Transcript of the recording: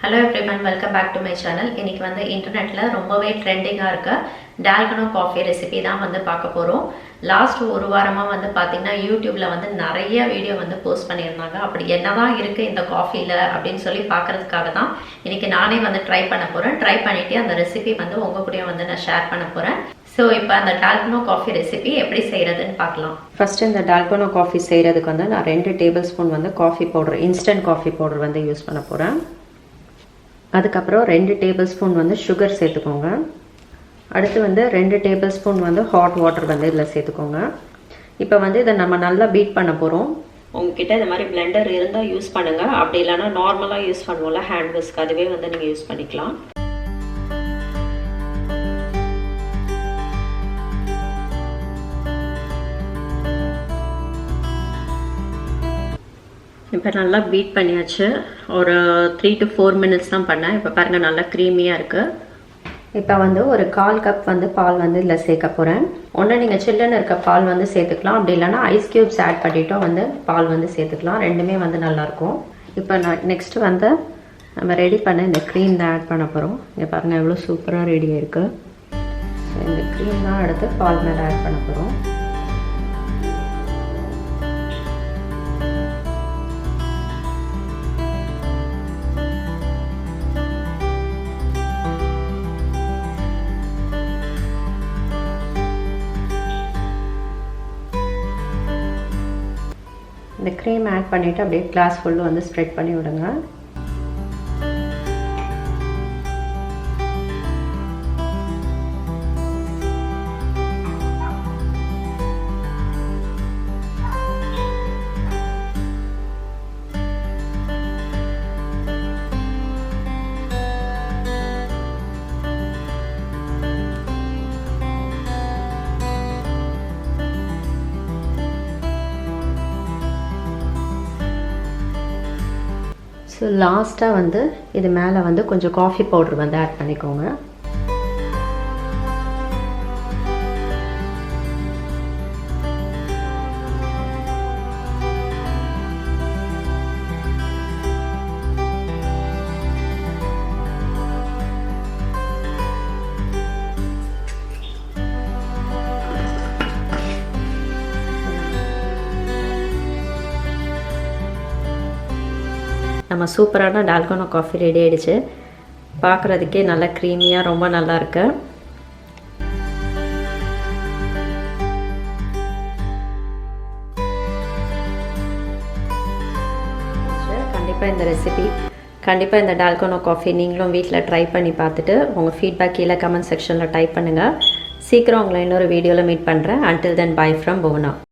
Hello everyone, welcome back to my channel. இன்னைக்கு வந்து இன்டர்நெட்ல ரொம்பவே ட்ரெண்டிங்கா இருக்க டால்கனோ காஃபி ரெசிபி தான் வந்து பார்க்க போறோம். லாஸ்ட் ஒரு வாரமா வந்து பாத்தீங்கன்னா யூடியூப்ல வந்து நிறைய வீடியோ வந்து போஸ்ட் பண்ணியிருந்தாங்க. அப்படி என்னதான் இருக்கு இந்த காஃபில அப்படின்னு சொல்லி பார்க்கிறதுக்காக தான் இன்னைக்கு நானே வந்து ட்ரை பண்ண போறேன். ட்ரை பண்ணிட்டு அந்த ரெசிபி வந்து உங்க கூட வந்து நான் ஷேர் பண்ண போறேன். ஸோ இப்போ அந்த டால்கனோ காஃபி ரெசிபி எப்படி செய்கிறதுன்னு பார்க்கலாம். ஃபஸ்ட்டு இந்த டால்கனோ காஃபி செய்கிறதுக்கு வந்து நான் 2 டேபிள் ஸ்பூன் வந்து coffee powder, instant coffee powder வந்து யூஸ் பண்ண போகிறேன். அதுக்கப்புறம் 2 டேபிள் ஸ்பூன் வந்து சுகர் சேர்த்துக்கோங்க. அடுத்து வந்து 2 டேபிள் ஸ்பூன் வந்து ஹாட் வாட்டர் வந்து இதில் சேர்த்துக்கோங்க. இப்போ வந்து இதை நம்ம நல்லா பீட் பண்ண போகிறோம். உங்ககிட்ட இந்த மாதிரி பிளெண்டர் இருந்தால் யூஸ் பண்ணுங்கள். அப்படி இல்லைன்னா நார்மலாக யூஸ் பண்ணுவோம்ல ஹேண்ட் விஸ்க், அதுவே வந்து நீங்கள் யூஸ் பண்ணிக்கலாம். இப்போ நல்லா பீட் பண்ணியாச்சு. ஒரு 3 to 4 மினிட்ஸ் தான் பண்ணேன். இப்போ பாருங்கள் நல்லா க்ரீமியாக இருக்குது. இப்போ வந்து ஒரு 1/4 கப் வந்து பால் வந்து இதில் சேர்க்க போகிறேன். ஒன்று நீங்கள் சில்லுன்னு இருக்க பால் வந்து சேர்த்துக்கலாம், அப்படி இல்லைன்னா ஐஸ் க்யூப்ஸ் ஆட் பண்ணிட்டோம் வந்து பால் வந்து சேர்த்துக்கலாம். ரெண்டுமே வந்து நல்லாயிருக்கும். இப்போ நான் நெக்ஸ்ட்டு வந்து நம்ம ரெடி பண்ண இந்த க்ரீம் தான் ஆட் பண்ண போகிறோம். இங்கே பாருங்கள் எவ்வளோ சூப்பராக ரெடியாக இருக்குது. ஸோ இந்த க்ரீம் தான் எடுத்து பால் மேலே ஆட் பண்ண போகிறோம். இந்த க்ரீம் ஆட் பண்ணிவிட்டு அப்படியே கிளாஸ் ஃபுல்லு வந்து ஸ்ப்ரெட் பண்ணி விடுங்க. ஸோ லாஸ்ட்டாக வந்து இது மேலே வந்து கொஞ்சம் காஃபி பவுடர் வந்து ஆட் பண்ணிக்கோங்க. நம்ம சூப்பரான டால்கோனா காஃபி ரெடி ஆகிடுச்சு. பார்க்குறதுக்கே நல்லா க்ரீமியாக ரொம்ப நல்லா இருக்கு. கண்டிப்பாக இந்த டால்கோனா காஃபி நீங்களும் வீட்டில் ட்ரை பண்ணி பார்த்துட்டு உங்கள் ஃபீட்பேக் கீழே கமெண்ட் செக்ஷனில் டைப் பண்ணுங்கள். சீக்கிரம் உங்களை இன்னொரு வீடியோவில் மீட் பண்ணுறேன். Until then by from Bhuvana.